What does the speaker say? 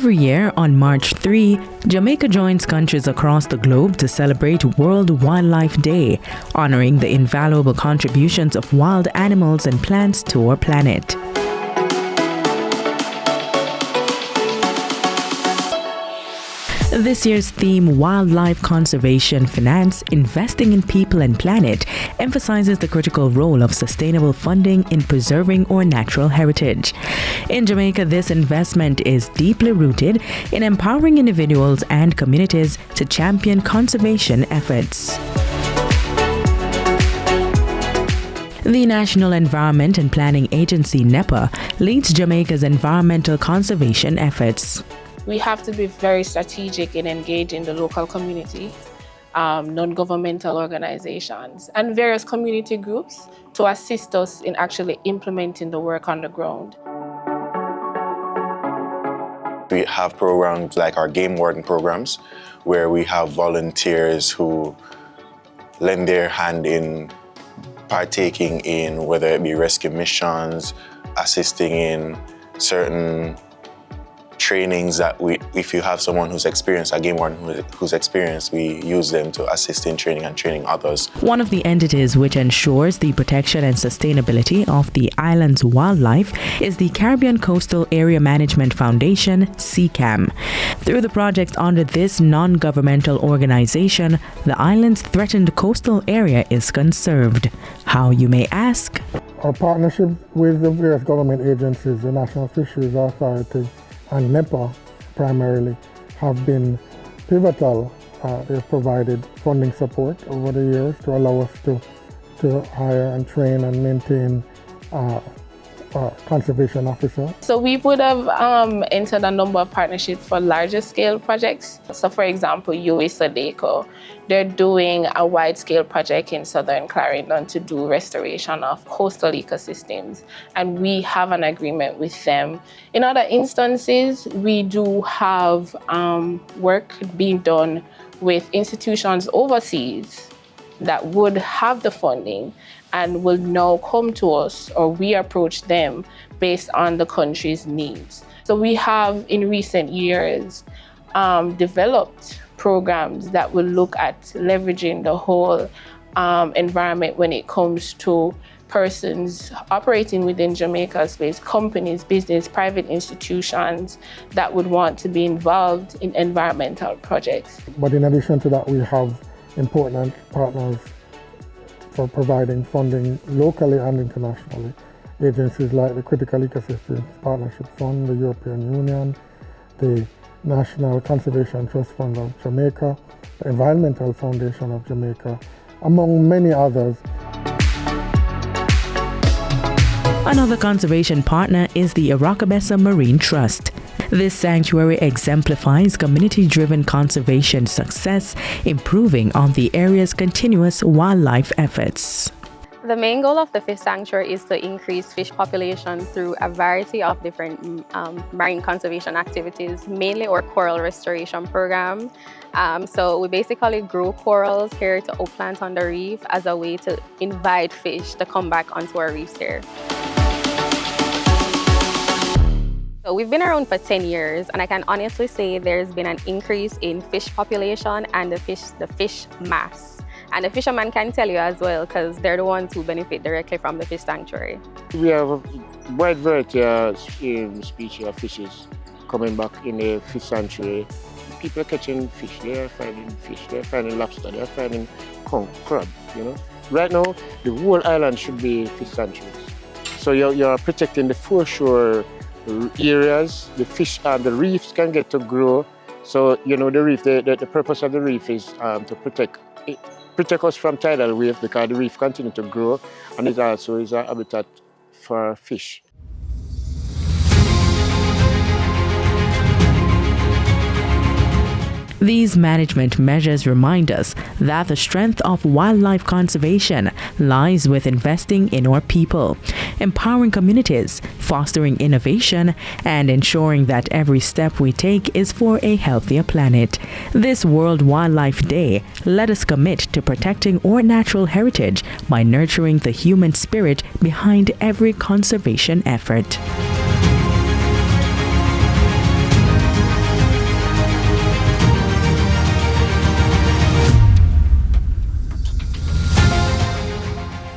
Every year on March 3, Jamaica joins countries across the globe to celebrate World Wildlife Day, honoring the invaluable contributions of wild animals and plants to our planet. This year's theme, Wildlife Conservation Finance, Investing in People and Planet, emphasizes the critical role of sustainable funding in preserving our natural heritage. In Jamaica, this investment is deeply rooted in empowering individuals and communities to champion conservation efforts. The National Environment and Planning Agency, NEPA, leads Jamaica's environmental conservation efforts. We have to be very strategic in engaging the local community, non-governmental organizations, and various community groups to assist us in actually implementing the work on the ground. We have programs like our game warden programs, where we have volunteers who lend their hand in partaking in whether it be rescue missions, assisting in certain trainings that if you have someone who's experienced, a game warden who's experienced, we use them to assist in training and training others. One of the entities which ensures the protection and sustainability of the island's wildlife is the Caribbean Coastal Area Management Foundation, CCAM. Through the projects under this non-governmental organization, the island's threatened coastal area is conserved. How, you may ask? Our partnership with the various government agencies, the National Fisheries Authority, and NEPA primarily have been pivotal. They've provided funding support over the years to allow us to hire and train and maintain conservation officer. So we would have entered a number of partnerships for larger scale projects. So for example, USADECO, they're doing a wide scale project in southern Clarendon to do restoration of coastal ecosystems. And we have an agreement with them. In other instances, we do have work being done with institutions overseas that would have the funding and will now come to us, or we approach them based on the country's needs. So we have in recent years developed programs that will look at leveraging the whole environment when it comes to persons operating within Jamaica space, companies, business, private institutions that would want to be involved in environmental projects. But in addition to that, we have important partners for providing funding locally and internationally. Agencies like the Critical Ecosystems Partnership Fund, the European Union, the National Conservation Trust Fund of Jamaica, the Environmental Foundation of Jamaica, among many others. Another conservation partner is the Aracabessa Marine Trust. This sanctuary exemplifies community-driven conservation success, improving on the area's continuous wildlife efforts. The main goal of the fish sanctuary is to increase fish population through a variety of different marine conservation activities, mainly our coral restoration program. So we basically grow corals here to plant on the reef as a way to invite fish to come back onto our reefs here. So we've been around for 10 years, and I can honestly say there's been an increase in fish population and the fish mass. And the fishermen can tell you as well, because they're the ones who benefit directly from the fish sanctuary. We have a wide variety of species of fishes coming back in the fish sanctuary. People are catching fish, they're finding lobster, they're finding conch, crab, Right now, the whole island should be fish sanctuaries. So you're protecting the foreshore areas, the fish and the reefs can get to grow. So, the reef, the purpose of the reef is to protect us from tidal wave, because the reef continues to grow, and it also is a habitat for fish. These management measures remind us that the strength of wildlife conservation lies with investing in our people, empowering communities, fostering innovation, and ensuring that every step we take is for a healthier planet. This World Wildlife Day, let us commit to protecting our natural heritage by nurturing the human spirit behind every conservation effort.